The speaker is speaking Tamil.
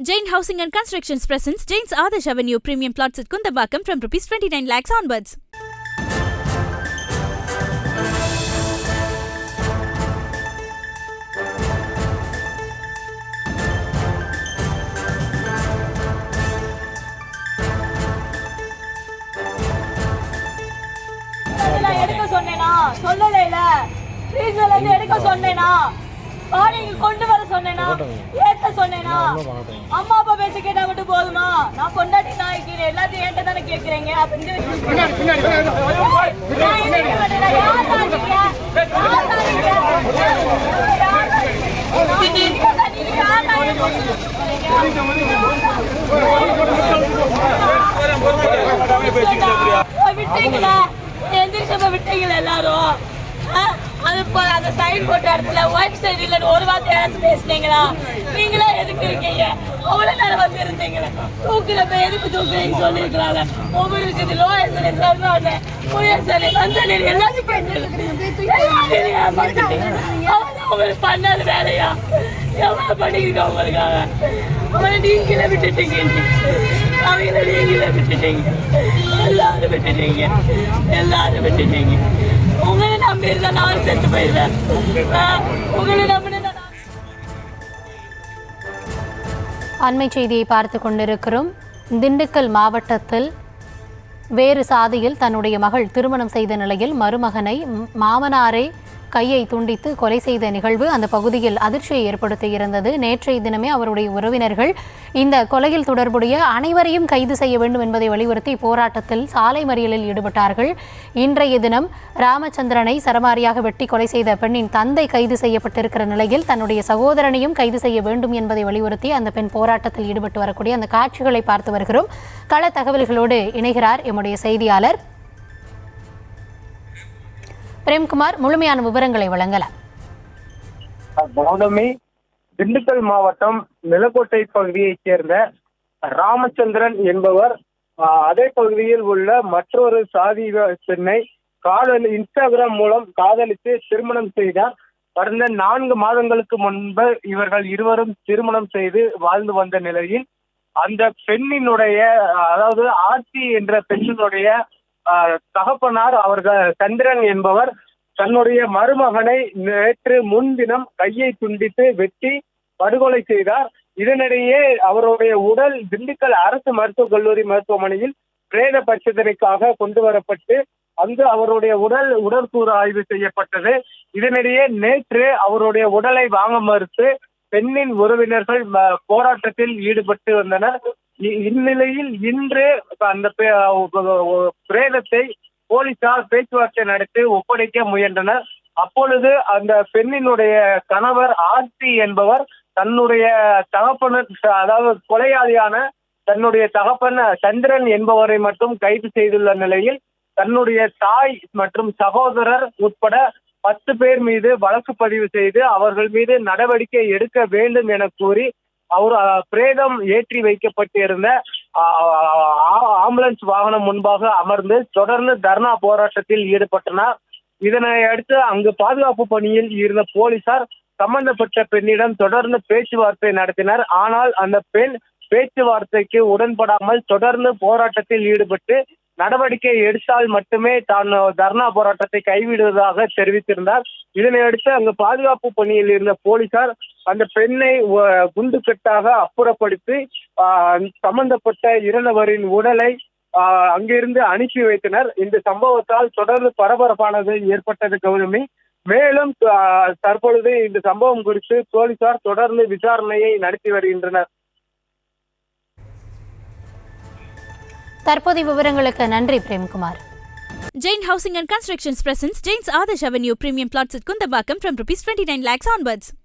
Jain Housing and Constructions presents Jain's Adarsh Avenue Premium Plots at Kundambakam from Rs 29 lakhs onwards. எடுக்க சொன்னேனா சொல்லலைல ஃப்ரீசர்ல இருந்து எடுக்க சொன்னேனா பாடிக்கு கொண்டு வர சொன்னேனா ஏத்த சொன்னேனா அம்மா அப்பா பேச கேட்டா மட்டும் போதுமா நான் கொண்டாடி நாய்க்கு எல்லாத்தையும் ஏன்ட்ட தானே கேக்குறீங்க அப்ப இந்த விட்டீங்களா எந்திரிச்சப்ப விட்டீங்களா எல்லாரும் அது போல அந்த சைன் போட்ட இடத்துல ஒயிட் சைடு இல்ல ஒரு வார்த்தை யாராச்சும் பேசுனீங்களா நீங்களே எதுக்கு இருக்கீங்க அவ்வளவு நேரம் வந்து இருந்தீங்களா தூக்குறப்ப எதுக்கு தூக்குறீங்க சொல்லிருக்கலாம்ல ஒவ்வொரு விஷயத்துல லோயர் சரி சொல்றாங்க புயல் சரி அந்த எல்லாத்தையும் அவங்க பண்ணாத வேலையா எவ்வளவு பண்ணிருக்க அவங்களுக்காக அவனை நீங்களே விட்டுட்டீங்க அவங்கள நீங்களே விட்டுட்டீங்க எல்லாரும் விட்டுட்டீங்க எல்லாரும் விட்டுட்டீங்க உங்களை நம்பி இருந்தா நான் செத்து போயிருந்தேன் உங்களை நம்பினா அண்மை செய்தியை பார்த்து கொண்டிருக்கிறோம். திண்டுக்கல் மாவட்டத்தில் வேறு சாதியில் தன்னுடைய மகள் திருமணம் செய்த நிலையில் மருமகனை மாமனாரை கையை துண்டித்து கொலை செய்த நிகழ்வு அந்த பகுதியில் அதிர்ச்சியை ஏற்படுத்தியிருந்தது. நேற்றைய தினமே அவருடைய உறவினர்கள் இந்த கொலையில் தொடர்புடைய அனைவரையும் கைது செய்ய வேண்டும் என்பதை வலியுறுத்தி போராட்டத்தில் சாலை மறியலில் ஈடுபட்டார்கள். இன்றைய தினம் ராமச்சந்திரனை சரமாரியாக வெட்டி கொலை செய்த பெண்ணின் தந்தை கைது செய்யப்பட்டிருக்கிற நிலையில் தன்னுடைய சகோதரனையும் கைது செய்ய வேண்டும் என்பதை வலியுறுத்தி அந்த பெண் போராட்டத்தில் ஈடுபட்டு வரக்கூடிய அந்த காட்சிகளை பார்த்து வருகிறோம். கள தகவல்களோடு இணைகிறார் எம்முடைய செய்தியாளர் பிரேம்குமார். முழுமையான விவரங்களை வழங்கலாம். பௌர்ணமி திண்டுக்கல் மாவட்டம் நிலக்கோட்டை பகுதியைச் சேர்ந்த ராமச்சந்திரன் என்பவர் அதே பகுதியில் உள்ள மற்றொரு சாதி பெண்ணை இன்ஸ்டாகிராம் மூலம் காதலித்து திருமணம் செய்தார். கடந்த 4 மாதங்களுக்கு முன்பு இவர்கள் இருவரும் திருமணம் செய்து வாழ்ந்து வந்த நிலையில் அந்த பெண்ணினுடைய அதாவது ஆர்த்தி என்ற பெண்ணினுடைய தகப்பனார் அவர்கள் சந்திரன் என்பவர் தன்னுடைய மருமகனை நேற்று முன்தினம் கையை துண்டித்து வெட்டி படுகொலை செய்தார். இதனிடையே அவருடைய உடல் திண்டுக்கல் அரசு மருத்துவக் கல்லூரி மருத்துவமனையில் பிரேத பரிசோதனைக்காக கொண்டு வரப்பட்டு அங்கு அவருடைய உடற்கூறு ஆய்வு செய்யப்பட்டது. இதனிடையே நேற்று அவருடைய உடலை வாங்க மறுத்து பெண்ணின் உறவினர்கள் போராட்டத்தில் ஈடுபட்டு வந்தனர். இந்நிலையில் இன்று அந்த பிரேதத்தை போலீசார் பேச்சுவார்த்தை நடத்தி ஒப்படைக்க முயன்றனர். அப்பொழுது அந்த பெண்ணினுடைய கணவர் ஆர்த்தி என்பவர் தன்னுடைய தகப்பனர் அதாவது கொலையாளியான தன்னுடைய தகப்பன் சந்திரன் என்பவரை மட்டும் கைது செய்துள்ள நிலையில் தன்னுடைய தாய் மற்றும் சகோதரர் உட்பட 10 பேர் மீது வழக்கு பதிவு செய்து அவர்கள் மீது நடவடிக்கை எடுக்க வேண்டும் என கூறி அவர் பிரேதம் ஏற்றி வைக்கப்பட்டிருந்த ஆம்புலன்ஸ் வாகனம் முன்பாக அமர்ந்து தொடர்ந்து தர்ணா போராட்டத்தில் ஈடுபட்டனர். இதனை அடுத்து அங்கு பாதுகாப்பு பணியில் இருந்த போலீசார் சம்பந்தப்பட்ட பெண்ணிடம் தொடர்ந்து பேச்சுவார்த்தை நடத்தினர். ஆனால் அந்த பெண் பேச்சுவார்த்தைக்கு உடன்படாமல் தொடர்ந்து போராட்டத்தில் ஈடுபட்டு நடவடிக்கை எடுத்தால் மட்டுமே தான் தர்ணா போராட்டத்தை கைவிடுவதாக தெரிவித்திருந்தார். இதனையடுத்து அங்கு பாதுகாப்பு பணியில் இருந்த போலீசார் அந்த பெண்ணை குண்டுக்கட்டாக அப்புறப்படுத்தி சம்பந்தப்பட்ட இறந்தவரின் உடலை அங்கிருந்து அனுப்பி வைத்தனர். இந்த சம்பவத்தால் தொடர்ந்து பரபரப்பானது ஏற்பட்டது கௌதமி. மேலும் தற்பொழுது இந்த சம்பவம் குறித்து போலீசார் தொடர்ந்து விசாரணையை நடத்தி வருகின்றனர். தற்போதைய விவரங்களுக்கு நன்றி Premkumar. Jain Housing and Constructions presents Jain's Adarsh Avenue Premium Plots at Kundambakam from Rs 29 lakhs onwards.